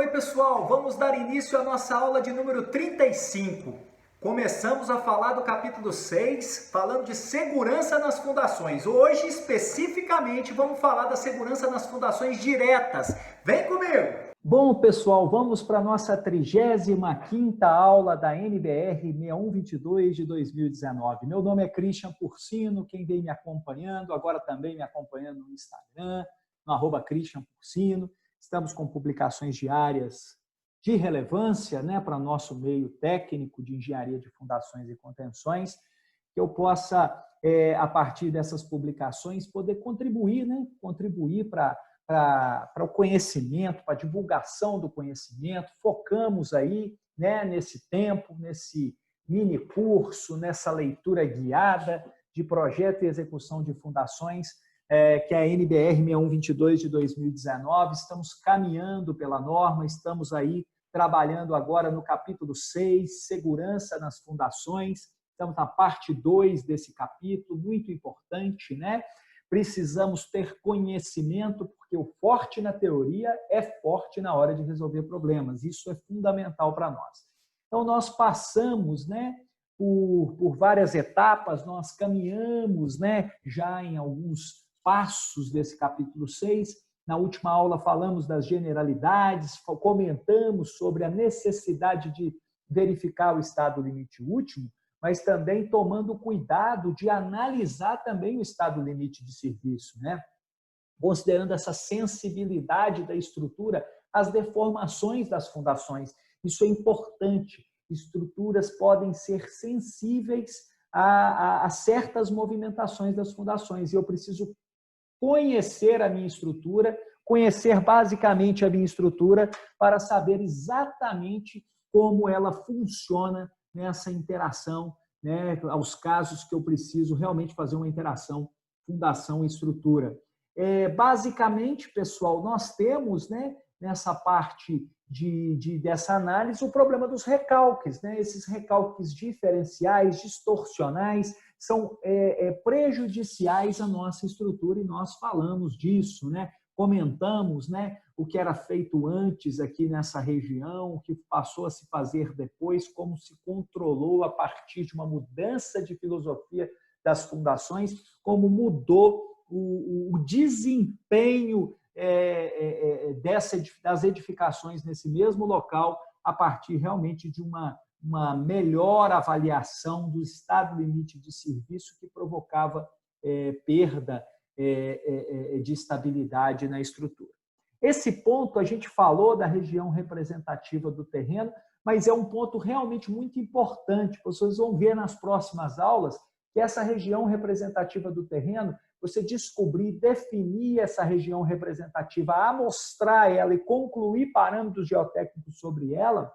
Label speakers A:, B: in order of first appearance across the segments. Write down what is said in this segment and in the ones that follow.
A: Oi pessoal, vamos dar início à nossa aula de número 35. Começamos a falar do capítulo 6, falando de segurança nas fundações. Hoje, especificamente, vamos falar da segurança nas fundações diretas. Vem comigo!
B: Bom, pessoal, vamos para a nossa 35ª aula da NBR 6122 de 2019. Meu nome é Christian Porcino, quem vem me acompanhando, agora também me acompanhando no Instagram, no @Christian Porcino. Estamos com publicações diárias de relevância, para nosso meio técnico de engenharia de fundações e contenções, que eu possa, a partir dessas publicações, poder contribuir para o conhecimento, para a divulgação do conhecimento. Focamos aí, nesse tempo, nesse mini curso, nessa leitura guiada de projeto e execução de fundações, que é a NBR 6122 de 2019. Estamos caminhando pela norma, estamos aí trabalhando agora no capítulo 6, segurança nas fundações. Estamos na parte 2 desse capítulo, muito importante, Precisamos ter conhecimento, porque o forte na teoria é forte na hora de resolver problemas. Isso é fundamental para nós. Então, nós passamos, por várias etapas, nós caminhamos, já em alguns passos desse capítulo 6. Na última aula falamos das generalidades, comentamos sobre a necessidade de verificar o estado limite último, mas também tomando cuidado de analisar também o estado limite de serviço, Considerando essa sensibilidade da estrutura às deformações das fundações. Isso é importante. Estruturas podem ser sensíveis a certas movimentações das fundações, e eu preciso conhecer a minha estrutura, conhecer basicamente a minha estrutura para saber exatamente como ela funciona nessa interação, aos casos que eu preciso realmente fazer uma interação fundação e estrutura. Basicamente, pessoal, nós temos, nessa parte dessa análise, o problema dos recalques. Esses recalques diferenciais, distorcionais, são prejudiciais à nossa estrutura, e nós falamos disso, Comentamos, o que era feito antes aqui nessa região, o que passou a se fazer depois, como se controlou a partir de uma mudança de filosofia das fundações, como mudou o desempenho das edificações nesse mesmo local, a partir realmente de uma melhor avaliação do estado limite de serviço, que provocava perda de estabilidade na estrutura. Esse ponto, a gente falou da região representativa do terreno, mas é um ponto realmente muito importante. Vocês vão ver nas próximas aulas que essa região representativa do terreno, você descobrir, definir essa região representativa, amostrar ela e concluir parâmetros geotécnicos sobre ela,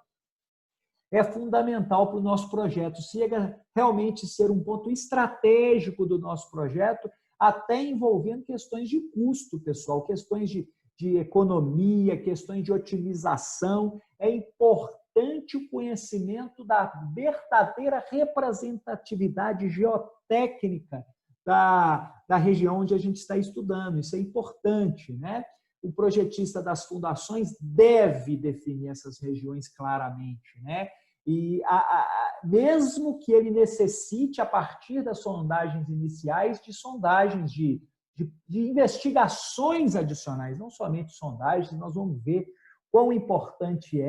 B: é fundamental para o nosso projeto. Chega realmente ser um ponto estratégico do nosso projeto, até envolvendo questões de custo, pessoal, questões de economia, questões de otimização. É importante o conhecimento da verdadeira representatividade geotécnica da região onde a gente está estudando. Isso é importante, O projetista das fundações deve definir essas regiões claramente, E mesmo que ele necessite, a partir das sondagens iniciais, de sondagens de investigações adicionais, não somente sondagens. Nós vamos ver quão importante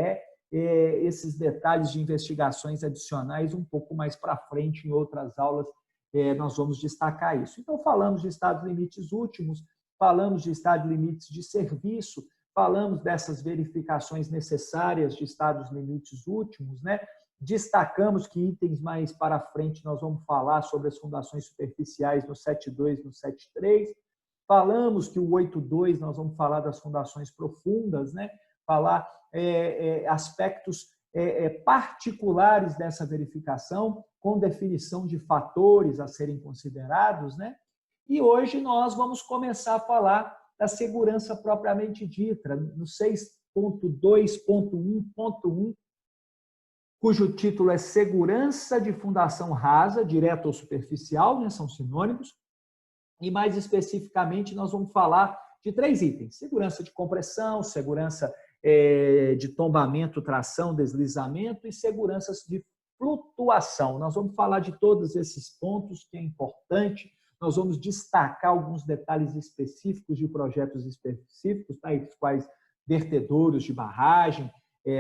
B: esses detalhes de investigações adicionais um pouco mais para frente, em outras aulas, nós vamos destacar isso. Então, falamos de estados limites últimos, falamos de estados limites de serviço, falamos dessas verificações necessárias de estados limites últimos, Destacamos que itens mais para frente nós vamos falar sobre as fundações superficiais no 7.2, no 7.3. Falamos que o 8.2 nós vamos falar das fundações profundas, Falar aspectos particulares dessa verificação, com definição de fatores a serem considerados, E hoje nós vamos começar a falar da segurança propriamente dita, no 6.2.1.1, cujo título é Segurança de Fundação Rasa, direta ou superficial, são sinônimos. E mais especificamente nós vamos falar de 3 itens: segurança de compressão, segurança de tombamento, tração, deslizamento e seguranças de flutuação. Nós vamos falar de todos esses pontos que é importante. Nós vamos destacar alguns detalhes específicos de projetos específicos, tais quais vertedouros de barragem,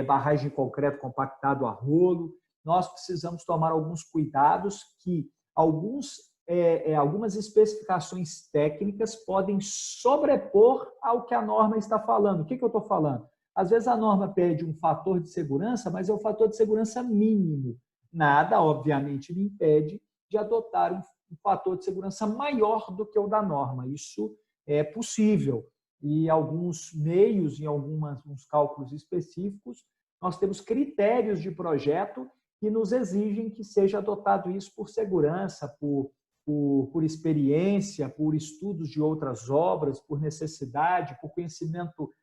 B: barragem de concreto compactado a rolo. Nós precisamos tomar alguns cuidados que algumas especificações técnicas podem sobrepor ao que a norma está falando. O que eu estou falando? Às vezes a norma pede um fator de segurança, mas é um fator de segurança mínimo. Nada, obviamente, me impede de adotar um fator de segurança maior do que o da norma. Isso é possível. E alguns meios, em alguns cálculos específicos, nós temos critérios de projeto que nos exigem que seja adotado isso por segurança, por experiência, por estudos de outras obras, por necessidade, por conhecimento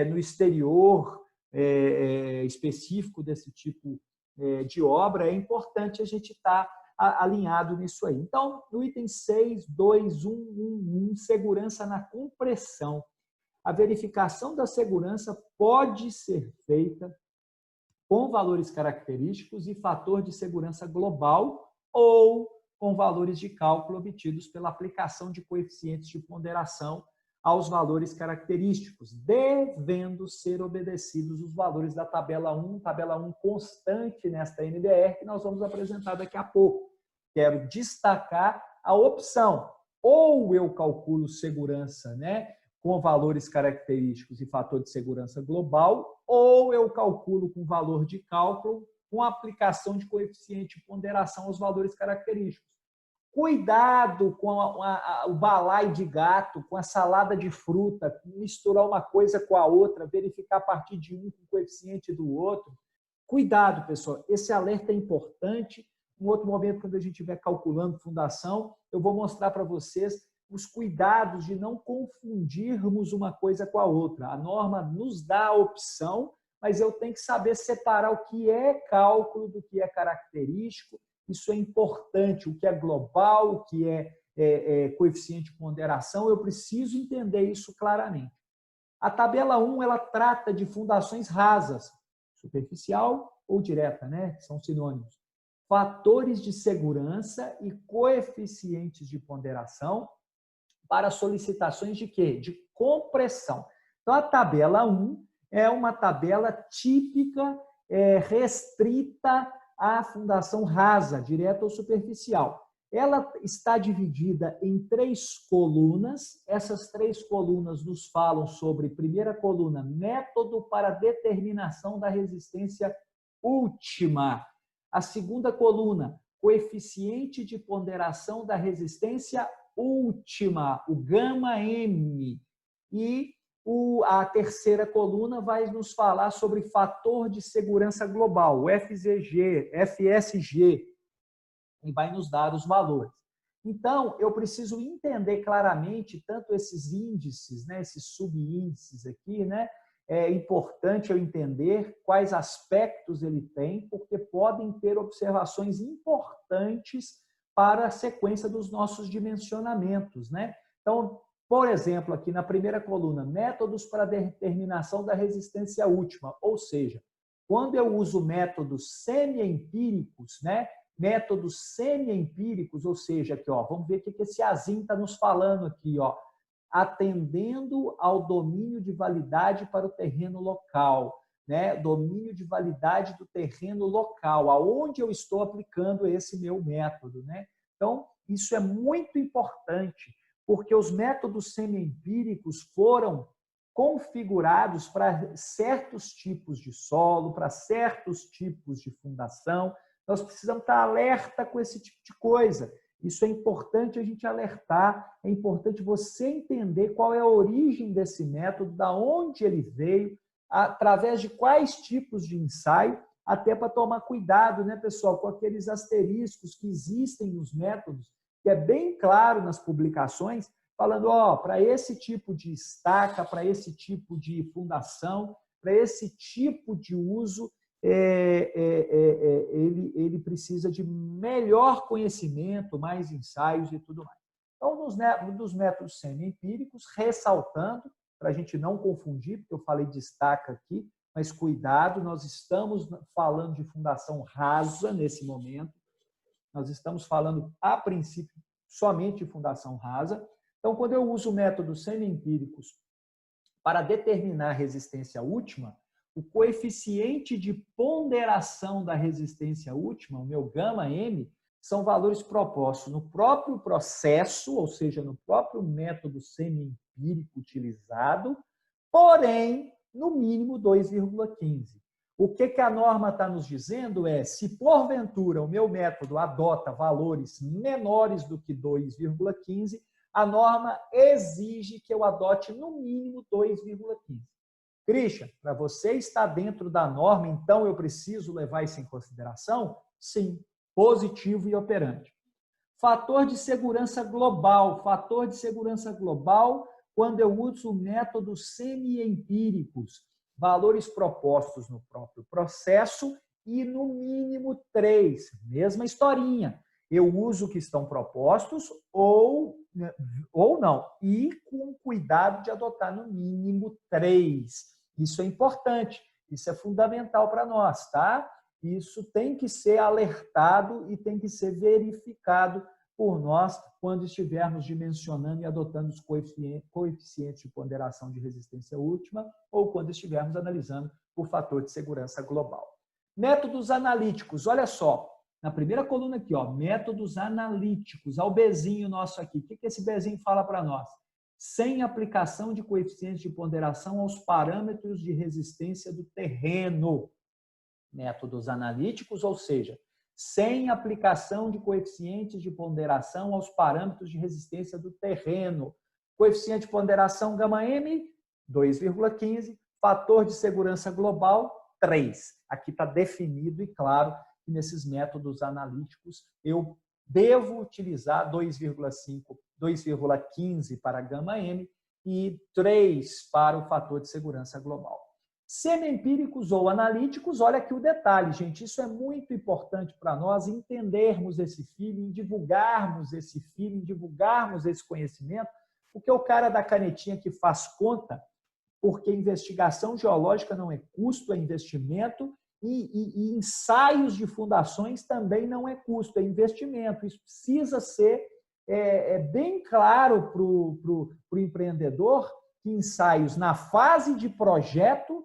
B: no exterior específico desse tipo de obra. É importante a gente estar alinhado nisso aí. Então, no item 6.2.1.1.1, segurança na compressão. A verificação da segurança pode ser feita com valores característicos e fator de segurança global ou com valores de cálculo obtidos pela aplicação de coeficientes de ponderação aos valores característicos, devendo ser obedecidos os valores da tabela 1 constante nesta NBR, que nós vamos apresentar daqui a pouco. Quero destacar a opção, ou eu calculo segurança, com valores característicos e fator de segurança global, ou eu calculo com valor de cálculo com aplicação de coeficiente de ponderação aos valores característicos. Cuidado com o balaio de gato, com a salada de fruta, misturar uma coisa com a outra, verificar a partir de um com o coeficiente do outro. Cuidado, pessoal, esse alerta é importante. Em outro momento, quando a gente estiver calculando fundação, eu vou mostrar para vocês os cuidados de não confundirmos uma coisa com a outra. A norma nos dá a opção, mas eu tenho que saber separar o que é cálculo do que é característico. Isso é importante, o que é global, o que é coeficiente de ponderação, eu preciso entender isso claramente. A tabela 1, ela trata de fundações rasas, superficial ou direta, são sinônimos. Fatores de segurança e coeficientes de ponderação para solicitações de quê? De compressão. Então, a tabela 1 é uma tabela típica, restrita à fundação rasa, direta ou superficial. Ela está dividida em 3 colunas. Essas 3 colunas nos falam sobre, primeira coluna, método para determinação da resistência última. A segunda coluna, coeficiente de ponderação da resistência última, o γm. E a terceira coluna vai nos falar sobre fator de segurança global, o FSG, e vai nos dar os valores. Então, eu preciso entender claramente tanto esses índices, esses subíndices aqui, É importante eu entender quais aspectos ele tem, porque podem ter observações importantes para a sequência dos nossos dimensionamentos, Então, por exemplo, aqui na primeira coluna, métodos para determinação da resistência última, ou seja, quando eu uso métodos semi-empíricos, métodos semi-empíricos, ou seja, aqui, vamos ver o que esse ASIM está nos falando aqui, atendendo ao domínio de validade para o terreno local, domínio de validade do terreno local, aonde eu estou aplicando esse meu método, Então, isso é muito importante, porque os métodos semi-empíricos foram configurados para certos tipos de solo, para certos tipos de fundação. Nós precisamos estar alerta com esse tipo de coisa. Isso é importante a gente alertar, é importante você entender qual é a origem desse método, da onde ele veio, através de quais tipos de ensaio, até para tomar cuidado, pessoal, com aqueles asteriscos que existem nos métodos, que é bem claro nas publicações, falando, para esse tipo de estaca, para esse tipo de fundação, para esse tipo de uso, ele precisa de melhor conhecimento, mais ensaios e tudo mais. Então, nos métodos semi-empíricos, ressaltando, para a gente não confundir, porque eu falei de estaca aqui, mas cuidado, nós estamos falando de fundação rasa nesse momento, nós estamos falando, a princípio, somente de fundação rasa. Então, quando eu uso métodos semi-empíricos para determinar a resistência última, o coeficiente de ponderação da resistência última, o meu γm, são valores propostos no próprio processo, ou seja, no próprio método semi-empírico utilizado, porém, no mínimo 2,15. O que a norma está nos dizendo é, se porventura o meu método adota valores menores do que 2,15, a norma exige que eu adote no mínimo 2,15. Christian, para você estar dentro da norma, então eu preciso levar isso em consideração? Sim, positivo e operante. Fator de segurança global. Fator de segurança global, quando eu uso métodos semi-empíricos, valores propostos no próprio processo e no mínimo 3. Mesma historinha. Eu uso o que estão propostos ou não. E com cuidado de adotar no mínimo 3. Isso é importante. Isso é fundamental para nós, tá? Isso tem que ser alertado e tem que ser verificado por nós quando estivermos dimensionando e adotando os coeficientes de ponderação de resistência última ou quando estivermos analisando o fator de segurança global. Métodos analíticos, olha só, na primeira coluna aqui, ó, métodos analíticos, ao Bzinho nosso aqui. O que esse Bzinho fala para nós? Sem aplicação de coeficientes de ponderação aos parâmetros de resistência do terreno. Métodos analíticos, ou seja, sem aplicação de coeficientes de ponderação aos parâmetros de resistência do terreno. Coeficiente de ponderação γm, 2,15. Fator de segurança global, 3. Aqui está definido e claro que nesses métodos analíticos eu devo utilizar 2,5, 2,15 para γm e 3 para o fator de segurança global. Semi-empíricos ou analíticos, olha aqui o detalhe, gente, isso é muito importante para nós entendermos esse feeling, divulgarmos esse feeling, divulgarmos esse conhecimento, porque o cara da canetinha que faz conta, porque investigação geológica não é custo, é investimento, e ensaios de fundações também não é custo, é investimento. Isso precisa ser bem claro para o empreendedor, que ensaios na fase de projeto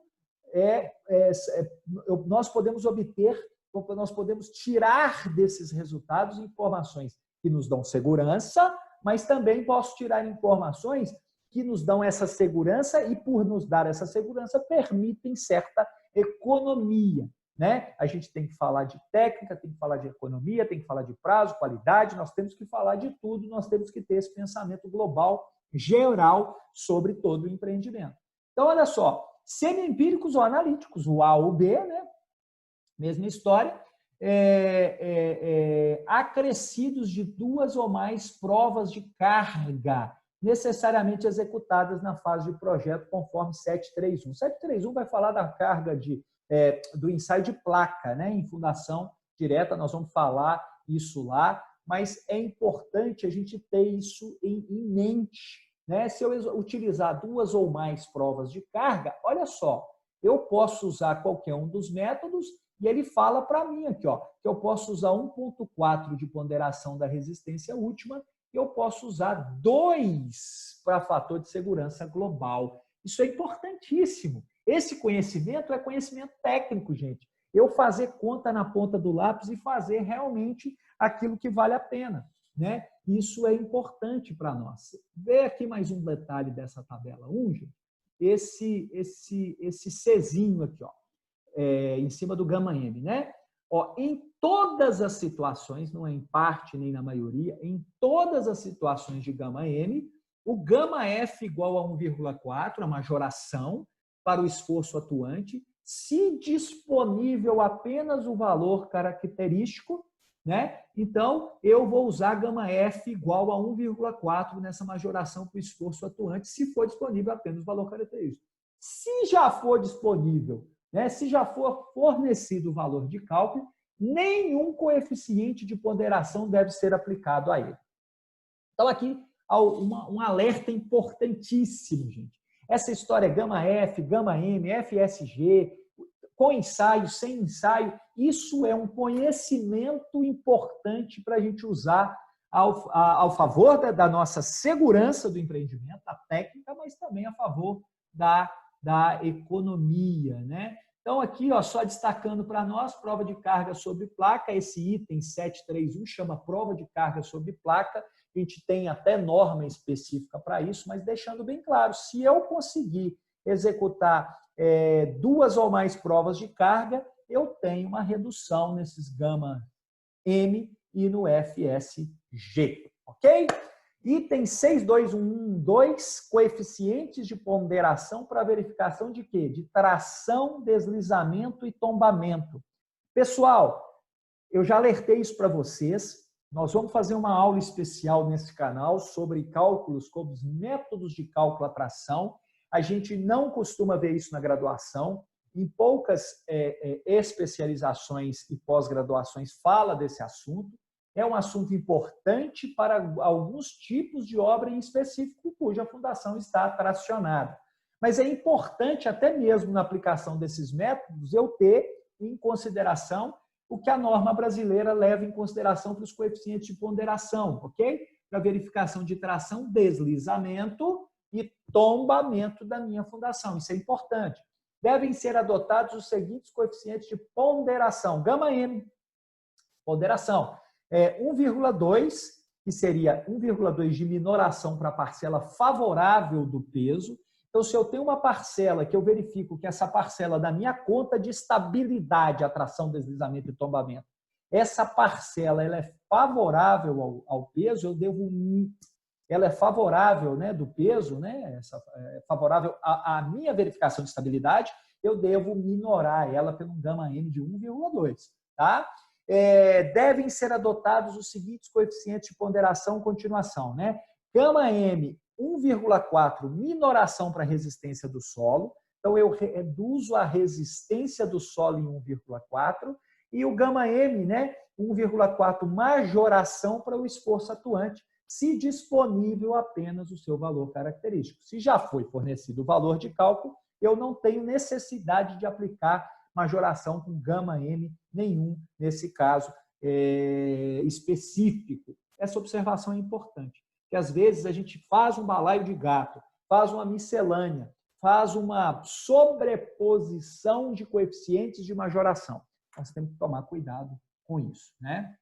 B: nós podemos obter, nós podemos tirar desses resultados informações que nos dão segurança, mas também posso tirar informações que nos dão essa segurança e, por nos dar essa segurança, permitem certa economia, né? A gente tem que falar de técnica, tem que falar de economia, tem que falar de prazo, qualidade, nós temos que falar de tudo, nós temos que ter esse pensamento global, geral, sobre todo o empreendimento. Então, olha só, semi-empíricos ou analíticos, o A ou o B, né? Mesma história, acrescidos de 2 ou mais provas de carga, necessariamente executadas na fase de projeto, conforme 731. 731 vai falar da carga do ensaio de placa, né? Em fundação direta, nós vamos falar isso lá, mas é importante a gente ter isso em mente, né? Se eu utilizar 2 ou mais provas de carga, olha só, eu posso usar qualquer um dos métodos e ele fala para mim aqui, ó, que eu posso usar 1,4 de ponderação da resistência última e eu posso usar 2 para fator de segurança global. Isso é importantíssimo. Esse conhecimento é conhecimento técnico, gente. Eu fazer conta na ponta do lápis e fazer realmente aquilo que vale a pena, né? Isso é importante para nós. Vê aqui mais um detalhe dessa tabela 1, gente. Esse Czinho aqui, ó, em cima do γm, né? Ó, em todas as situações, não é em parte nem na maioria, em todas as situações de γm, o γf igual a 1,4, a majoração para o esforço atuante, se disponível apenas o valor característico, né? Então, eu vou usar γf igual a 1,4 nessa majoração para o esforço atuante, se for disponível apenas o valor característico. Se já for disponível, né? Se já for fornecido o valor de cálculo, nenhum coeficiente de ponderação deve ser aplicado a ele. Então, aqui, um alerta importantíssimo, gente. Essa história gama F, gama M, FSG, com ensaio, sem ensaio, isso é um conhecimento importante para a gente usar ao favor da nossa segurança do empreendimento, da técnica, mas também a favor da economia, né? Então, aqui, ó, só destacando para nós, prova de carga sobre placa, esse item 731 chama prova de carga sobre placa, a gente tem até norma específica para isso, mas deixando bem claro, se eu conseguir executar 2 ou mais provas de carga, eu tenho uma redução nesses gama M e no FSG, ok? Item 62112, coeficientes de ponderação para verificação de quê? De tração, deslizamento e tombamento. Pessoal, eu já alertei isso para vocês. Nós vamos fazer uma aula especial nesse canal sobre cálculos, como os métodos de cálculo à tração. A gente não costuma ver isso na graduação. Em poucas especializações e pós-graduações fala desse assunto. É um assunto importante para alguns tipos de obra em específico, cuja fundação está tracionada. Mas é importante, até mesmo na aplicação desses métodos, eu ter em consideração o que a norma brasileira leva em consideração para os coeficientes de ponderação, ok? Para verificação de tração, deslizamento e tombamento da minha fundação. Isso é importante. Devem ser adotados os seguintes coeficientes de ponderação. Gama M, ponderação. 1,2, que seria 1,2 de minoração para a parcela favorável do peso. Então, se eu tenho uma parcela que eu verifico que essa parcela da minha conta de estabilidade, atração, deslizamento e tombamento, essa parcela ela é favorável ao peso, eu devo... Ela é favorável, né, do peso, né, favorável à minha verificação de estabilidade, eu devo minorar ela pelo gama M de 1,2, tá? Devem ser adotados os seguintes coeficientes de ponderação e continuação, né? Gama M, 1,4, minoração para a resistência do solo. Então, eu reduzo a resistência do solo em 1,4. E o gama M, né, 1,4, majoração para o esforço atuante, se disponível apenas o seu valor característico. Se já foi fornecido o valor de cálculo, eu não tenho necessidade de aplicar majoração com gama M nenhum, nesse caso específico. Essa observação é importante, que às vezes a gente faz um balaio de gato, faz uma miscelânea, faz uma sobreposição de coeficientes de majoração. Nós temos que tomar cuidado com isso, né?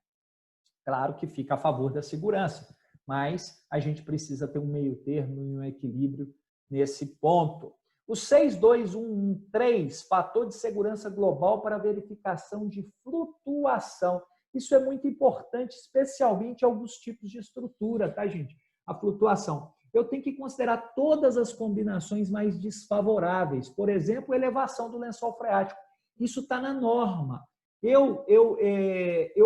B: Claro que fica a favor da segurança, mas a gente precisa ter um meio termo e um equilíbrio nesse ponto. O 62113, fator de segurança global para verificação de flutuação. Isso é muito importante, especialmente em alguns tipos de estrutura, tá, gente? A flutuação. Eu tenho que considerar todas as combinações mais desfavoráveis. Por exemplo, elevação do lençol freático. Isso está na norma. Eu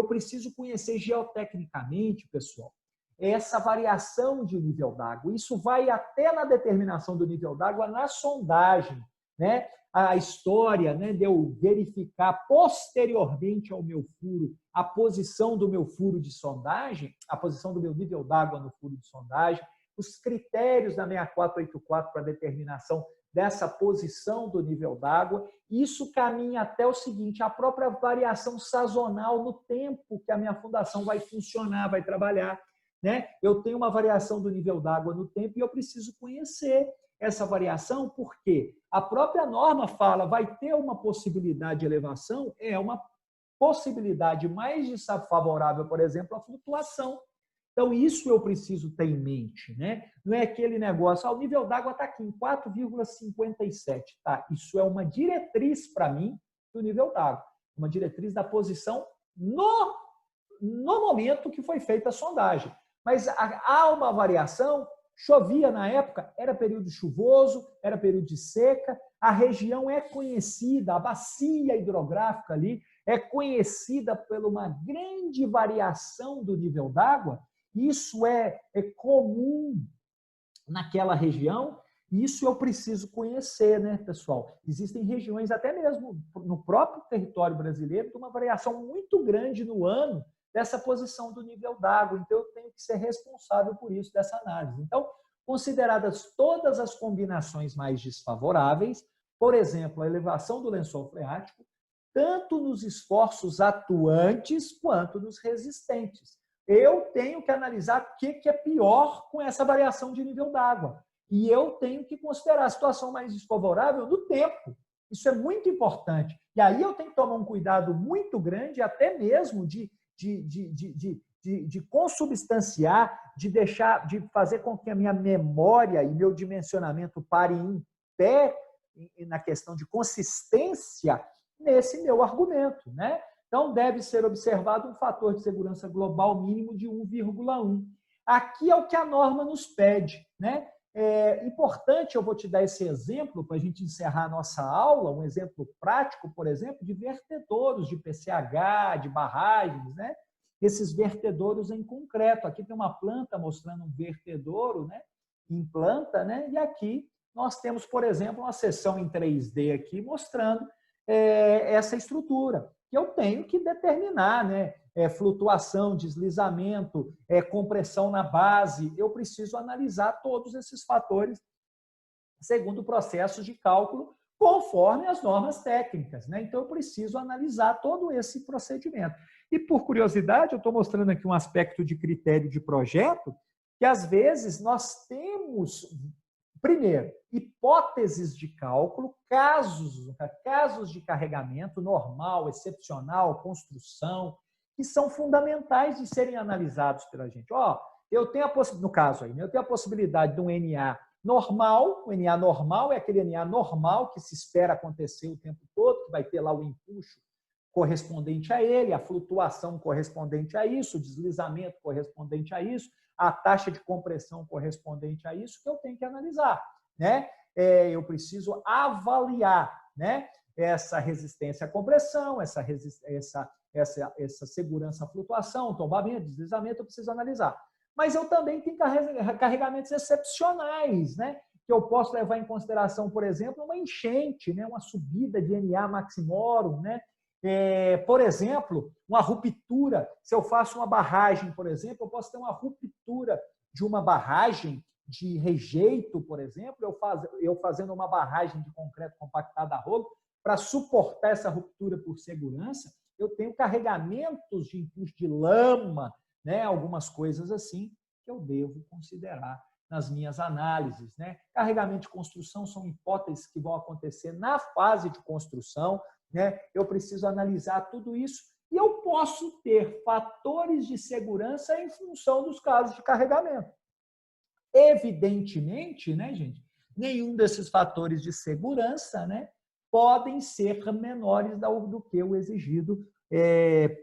B: preciso conhecer geotecnicamente, pessoal, essa variação de nível d'água. Isso vai até na determinação do nível d'água na sondagem, né? A história, né, de eu verificar posteriormente ao meu furo a posição do meu furo de sondagem, a posição do meu nível d'água no furo de sondagem, os critérios da 6484 para determinação dessa posição do nível d'água. Isso caminha até o seguinte, a própria variação sazonal no tempo que a minha fundação vai funcionar, vai trabalhar, né? Eu tenho uma variação do nível d'água no tempo e eu preciso conhecer essa variação, porque a própria norma fala, vai ter uma possibilidade de elevação, é uma possibilidade mais favorável, por exemplo, à flutuação. Então, isso eu preciso ter em mente, né? Não é aquele negócio, o nível d'água está aqui em 4,57, tá? Isso é uma diretriz para mim do nível d'água, uma diretriz da posição no momento que foi feita a sondagem. Mas há uma variação, chovia na época, era período chuvoso, era período de seca, a região é conhecida, a bacia hidrográfica ali é conhecida por uma grande variação do nível d'água. Isso é comum naquela região, isso eu preciso conhecer, né, pessoal? Existem regiões, até mesmo no próprio território brasileiro, de uma variação muito grande no ano dessa posição do nível d'água. Então, eu tenho que ser responsável por isso, dessa análise. Então, consideradas todas as combinações mais desfavoráveis, por exemplo, a elevação do lençol freático, tanto nos esforços atuantes quanto nos resistentes. Eu tenho que analisar o que é pior com essa variação de nível d'água. E eu tenho que considerar a situação mais desfavorável do tempo. Isso é muito importante. E aí eu tenho que tomar um cuidado muito grande, até mesmo de consubstanciar, de fazer com que a minha memória e meu dimensionamento parem em pé na questão de consistência nesse meu argumento, né? Então, deve ser observado um fator de segurança global mínimo de 1,1. Aqui é o que a norma nos pede, né? É importante, eu vou te dar esse exemplo para a gente encerrar a nossa aula, um exemplo prático, por exemplo, de vertedouros de PCH, de barragens, né? Esses vertedouros em concreto. Aqui tem uma planta mostrando um vertedouro, né? Em planta, né? E aqui nós temos, por exemplo, uma seção em 3D aqui mostrando essa estrutura, que eu tenho que determinar, né? Flutuação, deslizamento, compressão na base. Eu preciso analisar todos esses fatores segundo processos de cálculo conforme as normas técnicas, né? Então, eu preciso analisar todo esse procedimento. E, por curiosidade, eu estou mostrando aqui um aspecto de critério de projeto que, às vezes, nós temos, primeiro, hipóteses de cálculo, casos de carregamento normal, excepcional, construção, que são fundamentais de serem analisados pela gente. Eu tenho no caso aí, eu tenho a possibilidade de um NA normal. O NA normal é aquele NA normal que se espera acontecer o tempo todo, que vai ter lá o empuxo correspondente a ele, a flutuação correspondente a isso, o deslizamento correspondente a isso, a taxa de compressão correspondente a isso, que eu tenho que analisar, né? Eu preciso avaliar, né, essa resistência à compressão, essa segurança à flutuação, tombamento, deslizamento, eu preciso analisar. Mas eu também tenho carregamentos excepcionais, né, que eu posso levar em consideração, por exemplo, uma enchente, né, uma subida de NA maximorum, né? Por exemplo, uma ruptura. Se eu faço uma barragem, por exemplo, eu posso ter uma ruptura de uma barragem de rejeito, por exemplo, eu fazendo uma barragem de concreto compactado a rolo, para suportar essa ruptura por segurança, eu tenho carregamentos de empuxo de lama, né? Algumas coisas assim que eu devo considerar nas minhas análises, né? Carregamento de construção são hipóteses que vão acontecer na fase de construção, né? Eu preciso analisar tudo isso e eu posso ter fatores de segurança em função dos casos de carregamento. Evidentemente, né, gente, nenhum desses fatores de segurança, né, podem ser menores do que o exigido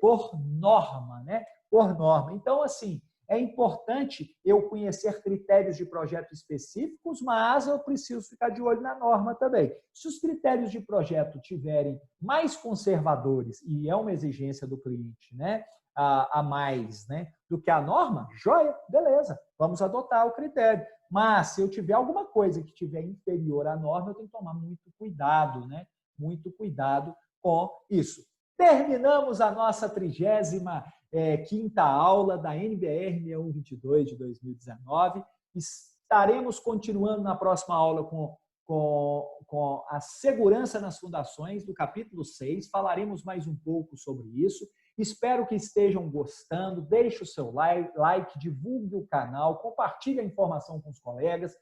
B: por norma, né? Por norma. Então, assim, é importante eu conhecer critérios de projeto específicos, mas eu preciso ficar de olho na norma também. Se os critérios de projeto tiverem mais conservadores, e é uma exigência do cliente, né, a mais, né, do que a norma, joia, beleza, vamos adotar o critério. Mas se eu tiver alguma coisa que tiver inferior à norma, eu tenho que tomar muito cuidado, né? Muito cuidado com isso. Terminamos a nossa 35ª aula da NBR 6122 de 2019. Estaremos continuando na próxima aula com a segurança nas fundações, do capítulo 6. Falaremos mais um pouco sobre isso. Espero que estejam gostando. Deixe o seu like, divulgue o canal, compartilhe a informação com os colegas.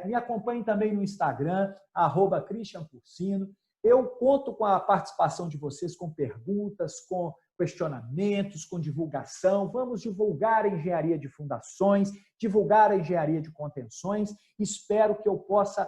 B: Me acompanhe também no Instagram, @ChristianPursino. Eu conto com a participação de vocês com perguntas, com questionamentos, com divulgação. Vamos divulgar a engenharia de fundações, divulgar a engenharia de contenções. Espero que eu possa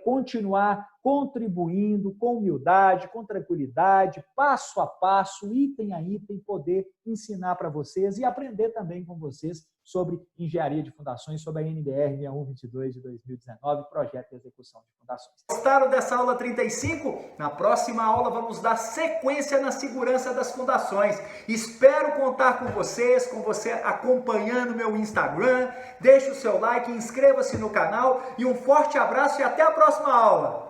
B: continuar contribuindo com humildade, com tranquilidade, passo a passo, item a item, poder ensinar para vocês e aprender também com vocês sobre engenharia de fundações, sobre a NBR 6122 de 2019, projeto de execução de fundações.
A: Gostaram dessa aula 35? Na próxima aula vamos dar sequência na segurança das fundações. Espero contar com você acompanhando meu Instagram. Deixe o seu like, inscreva-se no canal e um forte abraço e até a próxima aula!